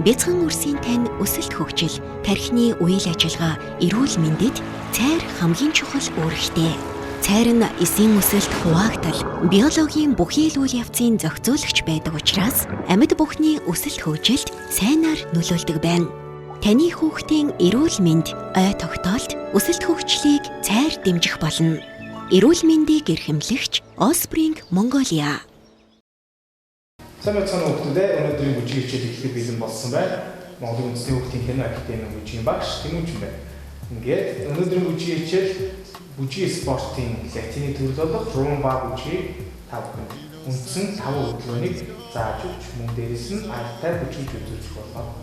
Бяцхан үрсийн тань өсөлт хөгжил, тархины үйл ажиллагаа, эрүүл мэндэд цайр хамгийн чухал үүрэгтэй. Цайр нь эсийн өсөлт хуваагдал, биологийн бүхий л үйл явцын зохицуулагч байдаг учраас амьд бүхний өсөлт хөгжилд сайнаар нөлөөлдөг байна. Таны хүүхдийн эрүүл мэнд, ой тогтоолт, өсөлт хөгжлийг цайр дэмжих болно. Эрүүл мэндийг эрхэмлэгч Offspring Mongolia. Сайн байцгаана хүүхдүүдээ, өнөөдрийн бүжгийн хичээл эхлэх бэлэн болсон байна. Монголын үндэсний хүүхдийн кино академийн бүжгийн багш Тэмүж байна. Ингээд өнөөдрийн бүжгийн хичээл бүжгийн спортын латины төрөл болох румба бүжгийг та бүхэнд үндсэн 5 хөдөлгөөнийг зааж өгч мөн дээрээс нь альтай бүжгийг үзүүлж болно.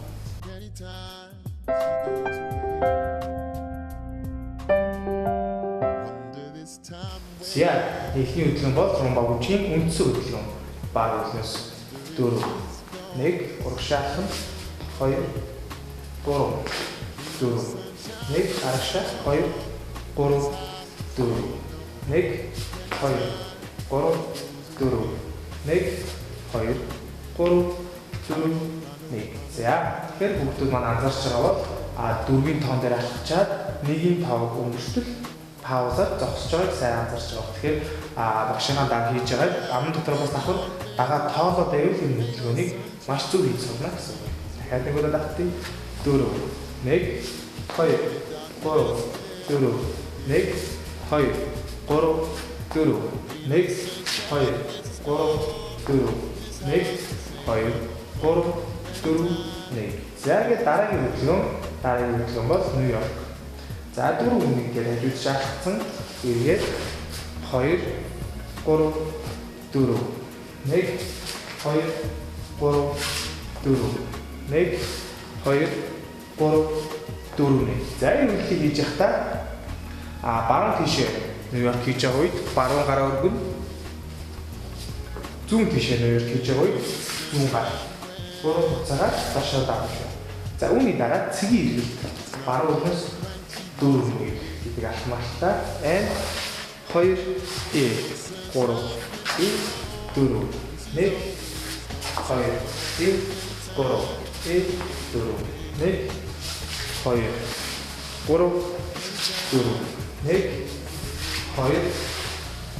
Зя эхний хөдөлгөөн бол румба бүжгийн үндсэн хөдөлгөөн. Баг үлнэс 4 1 урагшаахан 2 3 4 1 арагшаа 2 3 4 1 2 3 4 1 2 3 4 1. За тэгэхээр бүгд маань анзаарч байгаа бол дөрвийн тоон дээр алхачаад нэгийн тоог өнгөртөл паузаар зогсож байгааг сайн анзаарч байгаа. Тэгэхээр багшийнхаа даг хийж байгааг аман дотор бас давхар дагаад тоолоод байвал энэ хөдөлгөөнийг маш зөв хийж сурна гэсэн үг. Дахиад нэг удаа давтъя. 4 1 2 3 4 1 2 3 4 1 2 3 4 1 2 3 4 1. За ингээд дараагийн хөдөлгөөн бол Нью-Йорк. За 4 хүнийг гээд хажууд шаардсан. Эргээд 2 3 4 1 2 3 4 1 2 3 4 1. За энэ үйлдэлийг хийж явахдаа баруун тишээ Нью-Йорк хийж байгаа үед баруун гараа өргөн, зүүн тишээ Нью-Йорк хийж байгаа үед зүүн гар гурван хугацаагаар доошоо давуулна. За үүний дараа цэгийн эргэлт баруун өргөнөөс дөрөв нэг гэдэг алхмалтай and 2 3 4 1 2 3 4 1 2 3 4 1 2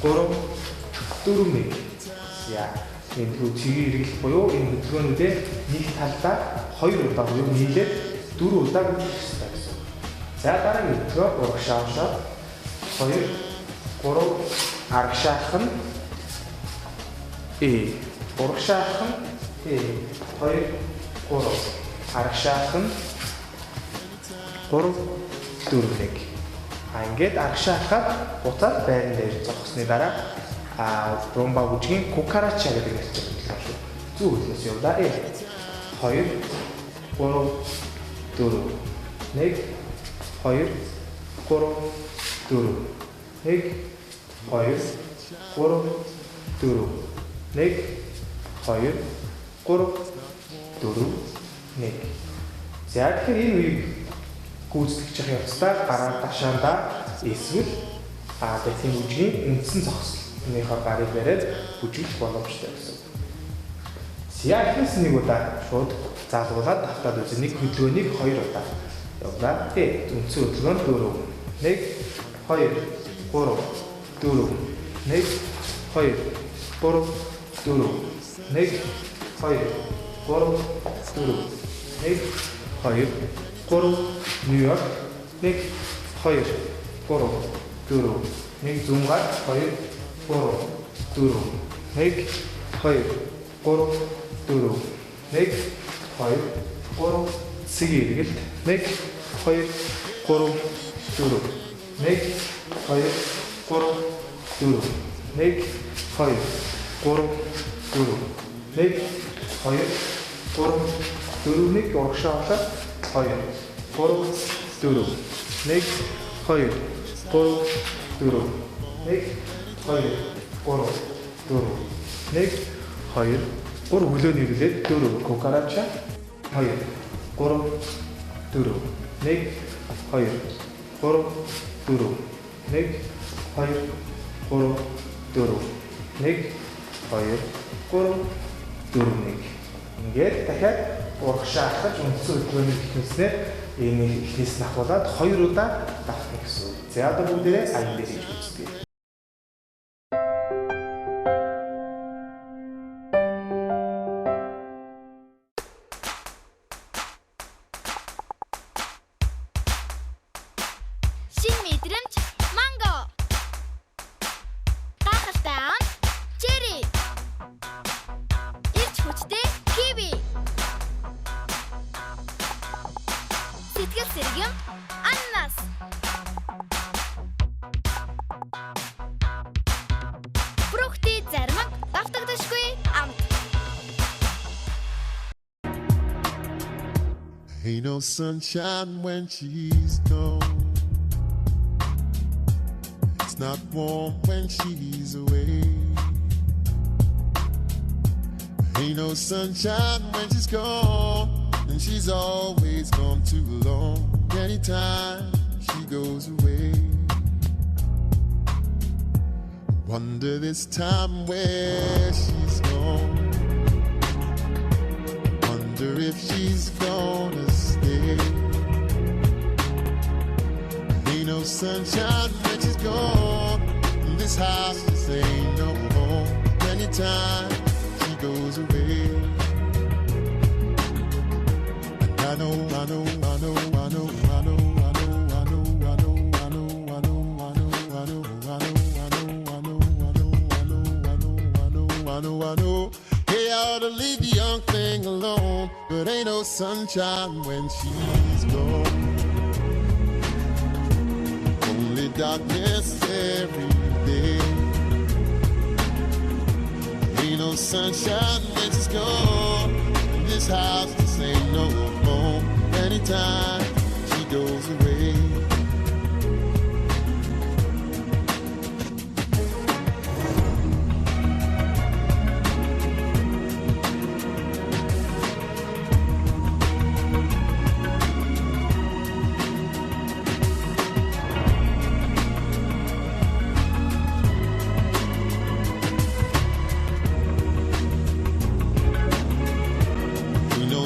3 4 1. За энэ цэгийн эргэлт буюу энэ хөдөлгөөнүүдээ нэг талдаа 2 удаа буюу нийлээд 4 удаа хийх ёстой гэсэн. За дараагийн хөдөлгөөн урагшаахад 2 3 арагшаахан урагшаахан 2 3 арагшаахан 3 4 1. Ингээд арагшаахад буцаад байран дээр зогссны дараа румба бүжгийн кукарача гэдэг нэртэй хөдөлгөөн шүү. Зүү хөлөөс явлаа. 2 3 4 1 2 3 4 1 2 3 4 1 2 3 4 1. За тэгэхээр энэ үеийг гүйцэтгэж явах явцдаа гараа ташаандаа эсвэл тийм бүжгийн үндсэн зогсолтныхоо гарыг бариад бүжиглэх боломжтой гэсэн. Сиахис нэг удаа шууд заалгуулаад тавтаад үзэн нэг хөдөлгөөнийг 2 удаа явуулаа. Үндсэн хөдөлгөөн 4 1 2 3 4 1 2 3 4 1 2 3 4 1 2 3 Нью-Йорк 1 2 3 4 1 зүүн гар 2 3 4 1 2 3 4 1 2 3 цэгийн эргэлт 1 2 3 4 1 2 3 4 1 2 3 4 1 2 3 4 1 урагшаалаа 2 3 4 1 2 3 4 1 2 3 4 1 2 3 хөлөө нэрлээд 4 кукарача 2 3 4 1 2 3 4 1 2 3 4 1 2 3 4 1. Ингээд дахиад урагшаахаж үндсэн хөдөлгөөний эхнээснээр энэ эхнээс нь ахуулаад 2 удаа давтна гэсэн үг. За одоо бүгдээрээ аян дээр хийж үзье. Шин мэдрэмж манго. Гахалтай ам чери. Ирч хүчтэй киви. Сэтгэл сэргэм ананас. Фрукти зармаг давтагдашгүй амт. Ain't no sunshine when she's gone. It's not warm when she's away. Ain't no sunshine when she's gone, and she's always gone too long. Anytime she goes away, wonder this time where she's gone. Wonder if she's gonna stay. Ain't no sunshine when she's gone. This house just ain't no home. Anytime she goes away, and I know, I know, I know, I know, I know, I know, I know, I know, I know, I know, I know, I know, I know, I know, I know, I know. Hey, I ought to leave the young thing alone, but ain't no sunshine when she's gone. Only darkness every day. Ain't no sunshine when she's gone. This house just ain't no home. Anytime she goes away.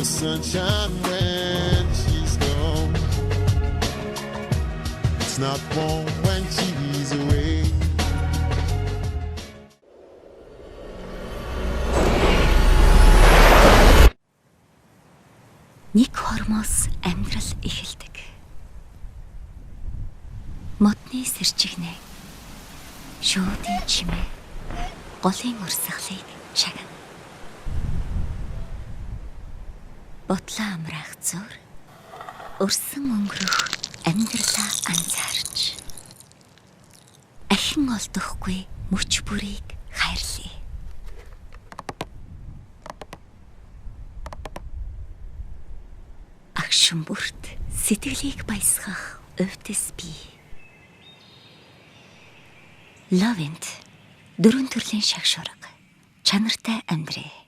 Sunshine when she's gone. It's not warm when she's away. Нэг хормоос амьдрал эхэлдэг. Модны сэрчигнэ. Шуудын чимээ. Голын урсгалыг шагна. Ботлоо амраах зур өрсөн өнгөрөх амьдралаа анзаарч ахин олдохгүй мөч бүрийг хайрлая. Агшин бүрт сэтгэлийг баясгах өвдөс бий. Лавент дөрвөн төрлийн шагшурга чанартай амьдрээ.